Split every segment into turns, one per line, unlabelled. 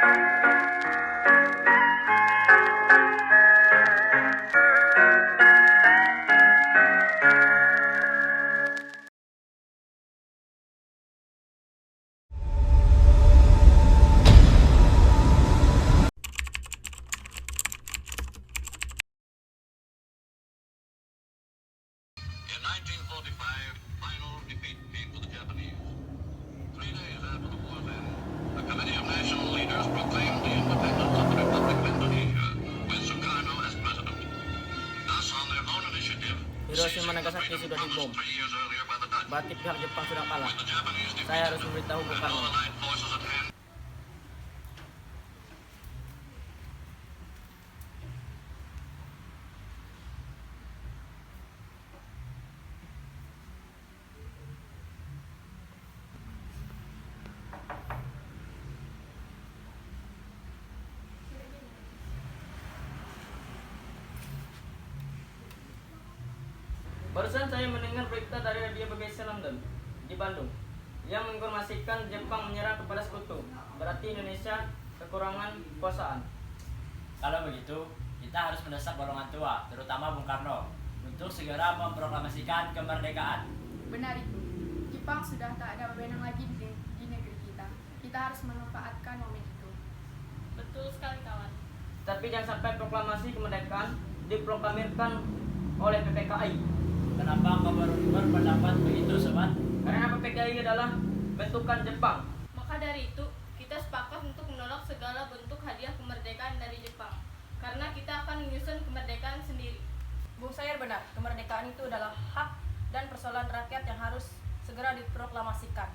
In 1945, final defeat came to the Japanese. 3 days after the war's end, the Committee of National Leaders proclaimed the independence of the Republic of Indonesia, with Sukarno as president. Thus, on their own initiative,
Hiroshima Nagasaki sudah dibom.
3 years earlier by the Dutch,
Berarti pihak Jepang sudah kalah.
with the Japanese
Saya harus
defeated
memberitahu Bung
and
Karno.
all Allied forces at hand.
Barusan saya mendengar berita dari radio BBC London di Bandung yang menginformasikan Jepang menyerah kepada sekutu. Berarti Indonesia kekurangan kekuasaan.
Kalau begitu, kita harus mendesak golongan tua, terutama Bung Karno, untuk segera memproklamasikan kemerdekaan.
Benar itu. Jepang sudah tak ada wewenang lagi di negeri kita. Kita harus memanfaatkan momen itu.
Betul sekali kawan.
Tapi jangan sampai proklamasi kemerdekaan diproklamirkan oleh PPKI.
Kenapa kau baru berpendapat begitu, sobat?
Karena PPKI adalah bentukan Jepang.
Maka dari itu, kita sepakat untuk menolak segala bentuk hadiah kemerdekaan dari Jepang. Karena kita akan menyusun kemerdekaan sendiri.
Bung Sayer benar, kemerdekaan itu adalah hak dan persoalan rakyat yang harus segera diproklamasikan.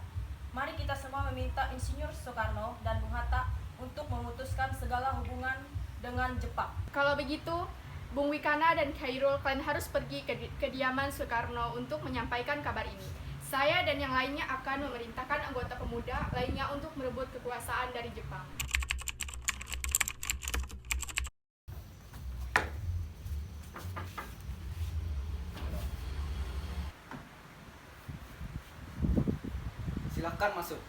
Mari kita semua meminta Insinyur Soekarno dan Bung Hatta untuk memutuskan segala hubungan dengan Jepang.
Kalau begitu, Bung Wikana dan Khairul, kalian harus pergi ke kediaman Soekarno untuk menyampaikan kabar ini. Saya dan yang lainnya akan memerintahkan anggota pemuda lainnya untuk merebut kekuasaan dari Jepang.
Silakan masuk.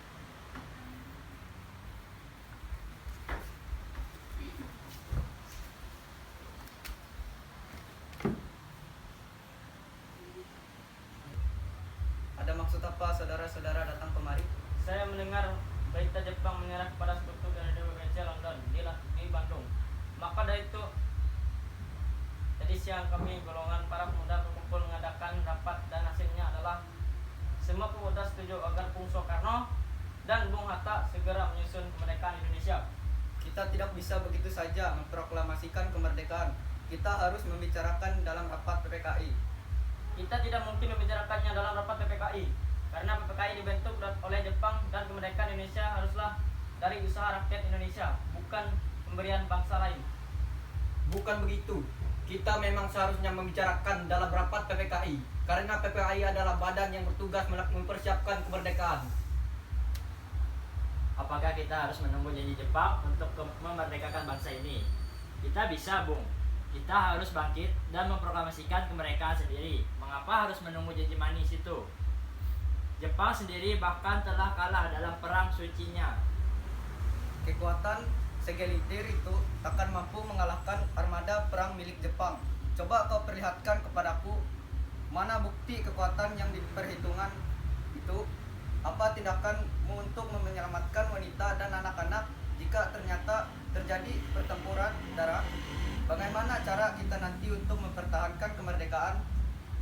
Ada maksud apa saudara-saudara datang kemari?
Saya mendengar berita Jepang menyerah kepada sekutu dari BBC London di Bandung. Maka dari itu, tadi siang kami golongan para pemuda berkumpul mengadakan rapat dan hasilnya adalah semua pemuda setuju agar Bung Soekarno dan Bung Hatta segera menyusun kemerdekaan Indonesia.
Kita tidak bisa begitu saja memproklamasikan kemerdekaan. Kita harus membicarakan dalam rapat PPKI.
Kita tidak mungkin membicarakannya dalam rapat PPKI karena PPKI dibentuk oleh Jepang dan kemerdekaan Indonesia haruslah dari usaha rakyat Indonesia, bukan pemberian bangsa lain.
Bukan begitu. Kita memang seharusnya membicarakan dalam rapat PPKI karena PPKI adalah badan yang bertugas mempersiapkan kemerdekaan.
Apakah kita harus menunggu janji Jepang untuk memerdekakan bangsa ini? Kita bisa, Bung. Kita harus bangkit dan memproklamasikan kemerdekaan sendiri. Mengapa harus menunggu janji manis itu? Jepang sendiri bahkan telah kalah dalam perang sucinya.
Kekuatan segelintir itu takkan mampu mengalahkan armada perang milik Jepang. Coba kau perlihatkan kepadaku mana bukti kekuatan yang diperhitungkan itu. Apa tindakanmu untuk menyelamatkan wanita dan anak-anak jika ternyata terjadi pertempuran darah? Bagaimana cara kita nanti untuk mempertahankan kemerdekaan?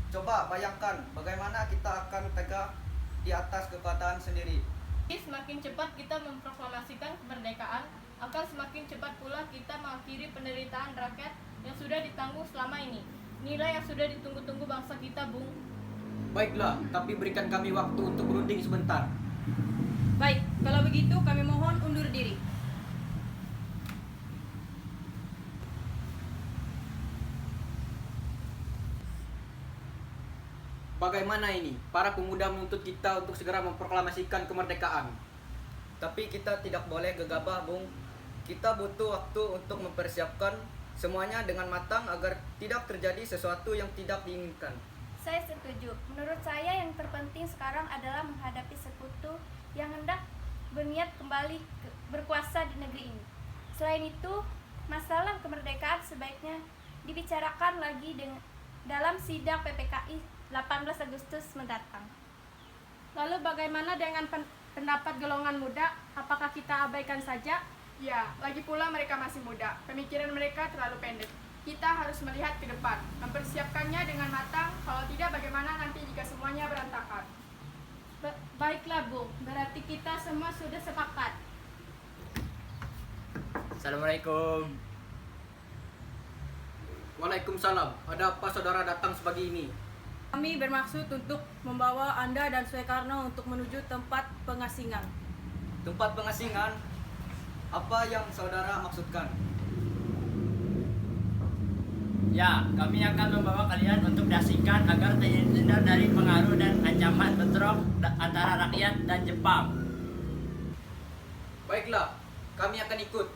Coba bayangkan bagaimana kita akan tegak di atas kekuatan sendiri.
Semakin cepat kita memproklamasikan kemerdekaan, akan semakin cepat pula kita mengakhiri penderitaan rakyat yang sudah ditanggung selama ini. Nilai yang sudah ditunggu-tunggu bangsa kita, Bung.
Baiklah, tapi berikan kami waktu untuk berunding sebentar.
Baik, kalau begitu kami mohon undur diri.
Bagaimana ini? Para pemuda menuntut kita untuk segera memproklamasikan kemerdekaan. Tapi kita tidak boleh gegabah, Bung. Kita butuh waktu untuk mempersiapkan semuanya dengan matang agar tidak terjadi sesuatu yang tidak diinginkan.
Saya setuju. Menurut saya yang terpenting sekarang adalah menghadapi sekutu yang hendak berniat kembali berkuasa di negeri ini. Selain itu, masalah kemerdekaan sebaiknya dibicarakan lagi dalam sidang PPKI 18 Agustus mendatang.
Lalu bagaimana dengan pendapat golongan muda? Apakah kita abaikan saja? Ya, lagi pula mereka masih muda. Pemikiran mereka terlalu pendek. Kita harus melihat ke depan, mempersiapkannya dengan matang. Kalau tidak, bagaimana nanti jika semuanya berantakan?
Baiklah Bung, berarti kita semua sudah sepakat.
Assalamualaikum.
Waalaikumsalam. Ada apa saudara datang sepagi ini?
Kami bermaksud untuk membawa Anda dan Soekarno untuk menuju tempat pengasingan.
Tempat pengasingan? Apa yang saudara maksudkan?
Ya, kami akan membawa kalian untuk diasingkan agar terhindar dari pengaruh dan ancaman bentrok antara rakyat dan Jepang.
Baiklah, kami akan ikut.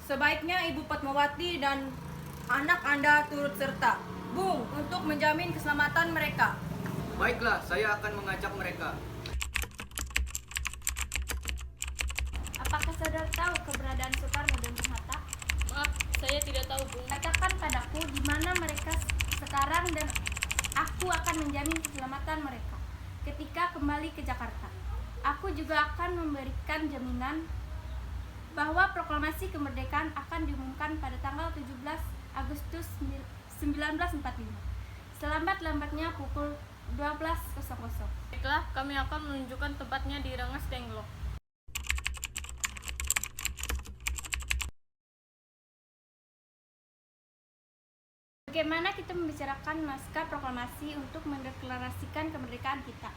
Sebaiknya Ibu Fatmawati dan anak Anda turut serta, Bung, untuk menjamin keselamatan mereka.
Baiklah, saya akan mengajak mereka.
Apakah saudara tahu keberadaan Soekarno dan Bung Hatta?
Maaf, saya tidak tahu Bung.
Katakan padaku di mana mereka sekarang dan aku akan menjamin keselamatan mereka ketika kembali ke Jakarta. Aku juga akan memberikan jaminan bahwa proklamasi kemerdekaan akan diumumkan pada tanggal 17 Agustus 1945. Selambat-lambatnya pukul 12.00.
Baiklah, kami akan menunjukkan tempatnya di Rengas Dengklok.
Bagaimana kita membicarakan naskah proklamasi untuk mendeklarasikan kemerdekaan kita?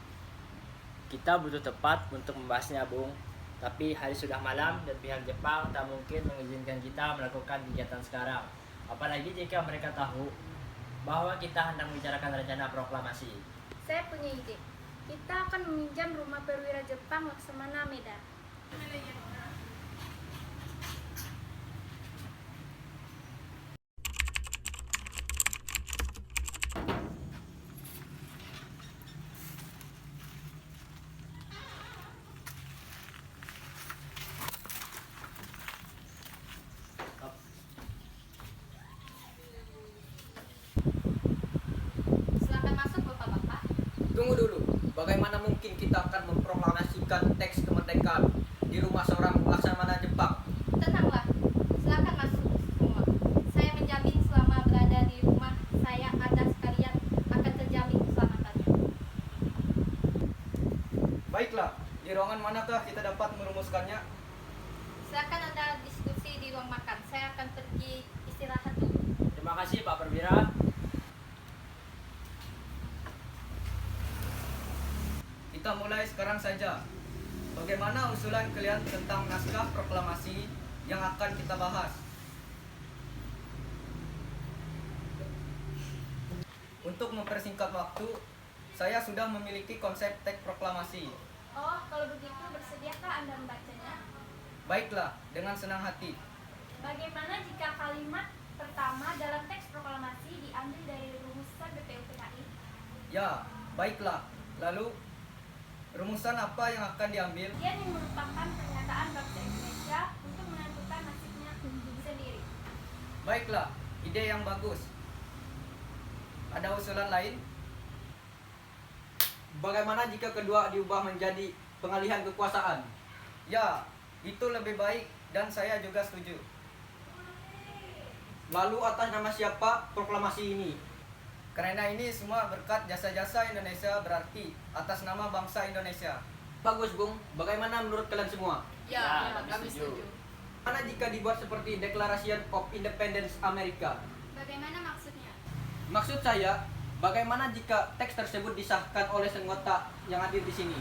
Kita butuh tempat untuk membahasnya, Bung. Tapi hari sudah malam dan pihak Jepang tak mungkin mengizinkan kita melakukan kegiatan sekarang. Apalagi jika mereka tahu bahwa kita hendak membicarakan rencana proklamasi.
Saya punya ide. Kita akan meminjam rumah perwira Jepang Laksamana Medan. Silakan masuk Bapak-bapak.
Tunggu dulu. Bagaimana mungkin kita akan memproklamasikan teks kemerdekaan di rumah seorang laksamana Jepang?
Tenanglah, silakan masuk semua. Saya menjamin selama berada di rumah saya Anda sekalian akan terjamin keselamatannya.
Baiklah, di ruangan manakah kita dapat merumuskannya?
Silakan Anda diskusi di ruang makan. Saya akan pergi istirahat dulu.
Terima kasih Pak Perwira.
Kita mulai sekarang saja. Bagaimana usulan kalian tentang naskah proklamasi yang akan kita bahas? Untuk mempersingkat waktu, saya sudah memiliki konsep teks proklamasi.
Oh, kalau begitu bersediakah Anda membacanya?
Baiklah, dengan senang hati.
Bagaimana jika kalimat pertama dalam teks proklamasi diambil dari rumusan BPUPKI?
Ya, baiklah. Lalu, rumusan apa yang akan diambil?
Yang merupakan pernyataan bangsa Indonesia untuk menentukan nasibnya sendiri.
Baiklah, ide yang bagus. Ada usulan lain?
Bagaimana jika kedua diubah menjadi pengalihan kekuasaan?
Ya, itu lebih baik dan saya juga setuju.
Lalu atas nama siapa proklamasi ini?
Karena ini semua berkat jasa-jasa Indonesia, berarti atas nama bangsa Indonesia.
Bagus, Bung. Bagaimana menurut kalian semua?
Ya, kami setuju.
Mana jika dibuat seperti Declaration of Independence Amerika?
Bagaimana maksudnya?
Maksud saya, bagaimana jika teks tersebut disahkan oleh anggota yang hadir di sini?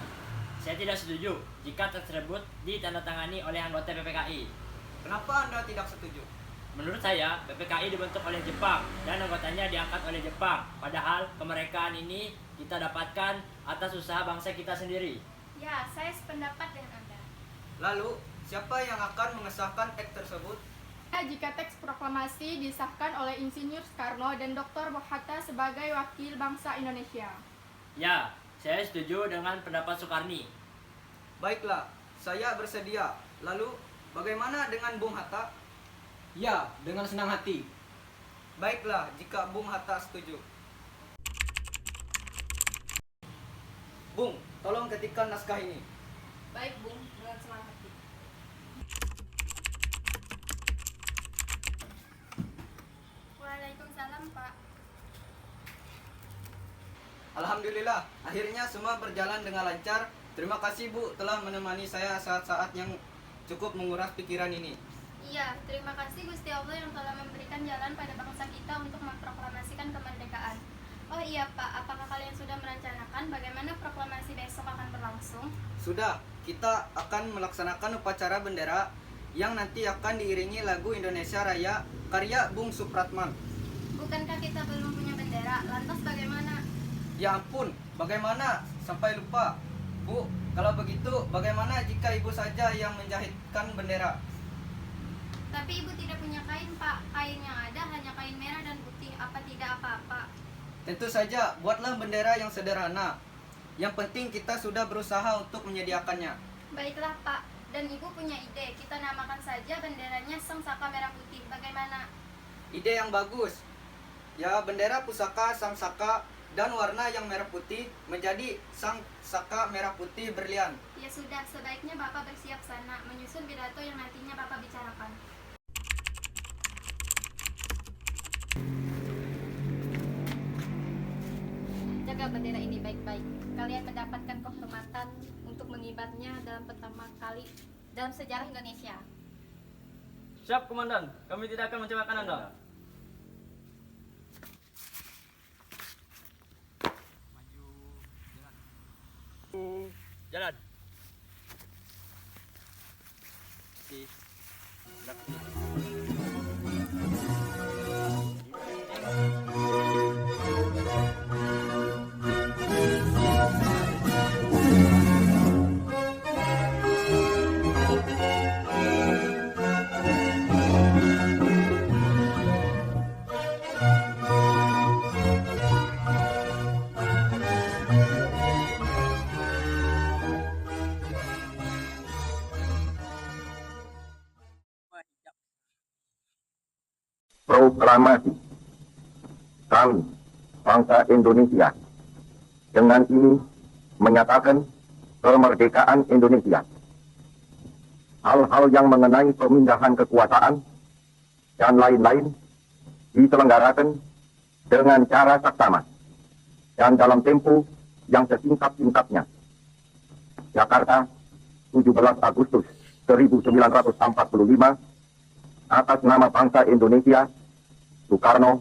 Saya tidak setuju jika tersebut ditandatangani oleh anggota PPKI.
Kenapa Anda tidak setuju?
Menurut saya, PPKI dibentuk oleh Jepang dan anggotanya diangkat oleh Jepang. Padahal kemerdekaan ini kita dapatkan atas usaha bangsa kita sendiri.
Ya, saya sependapat dengan Anda.
Lalu, siapa yang akan mengesahkan teks tersebut?
Jika teks proklamasi disahkan oleh Insinyur Soekarno dan Dr. Hatta sebagai wakil bangsa Indonesia.
Ya, saya setuju dengan pendapat Soekarni.
Baiklah, saya bersedia. Lalu, bagaimana dengan Bung Hatta?
Ya, dengan senang hati.
Baiklah, jika Bung Hatta setuju. Bung, tolong ketikkan naskah ini.
Baik, Bung, dengan senang hati.
Waalaikumsalam, Pak.
Alhamdulillah, akhirnya semua berjalan dengan lancar. Terima kasih Bu telah menemani saya saat-saat yang cukup menguras pikiran ini.
Iya, terima kasih Gusti Allah yang telah memberikan jalan pada bangsa kita untuk memproklamasikan kemerdekaan. Oh iya Pak, apakah kalian sudah merencanakan bagaimana proklamasi besok akan berlangsung?
Sudah, kita akan melaksanakan upacara bendera yang nanti akan diiringi lagu Indonesia Raya karya Bung Supratman.
Bukankah kita belum punya bendera? Lantas bagaimana?
Ya ampun, bagaimana sampai lupa? Bu, kalau begitu bagaimana jika ibu saja yang menjahitkan bendera?
Tapi ibu tidak punya kain Pak. Kain yang ada hanya kain merah dan putih. Apa tidak apa-apa?
Tentu saja, buatlah bendera yang sederhana. Yang penting kita sudah berusaha untuk menyediakannya.
Baiklah Pak. Dan ibu punya ide. Kita namakan saja benderanya Sang Saka Merah Putih. Bagaimana?
Ide yang bagus. Ya, bendera pusaka Sang Saka dan warna yang merah putih menjadi Sang Saka Merah Putih Berlian.
Ya sudah, sebaiknya Bapak bersiap sana menyusun pidato yang nantinya Bapak bicarakan.
Jaga bendera ini baik-baik. Kalian mendapatkan kehormatan untuk mengibarnya dalam pertama kali dalam sejarah Indonesia.
Siap, Komandan. Kami tidak akan mengecewakan Anda.
Jalan.
Proklamasi kami, bangsa Indonesia, dengan ini menyatakan kemerdekaan Indonesia. Hal-hal yang mengenai pemindahan kekuasaan dan lain-lain diselenggarakan dengan cara saksama dan dalam tempo yang sesingkat-singkatnya. Jakarta, 17 Agustus 1945, atas nama bangsa Indonesia, Soekarno,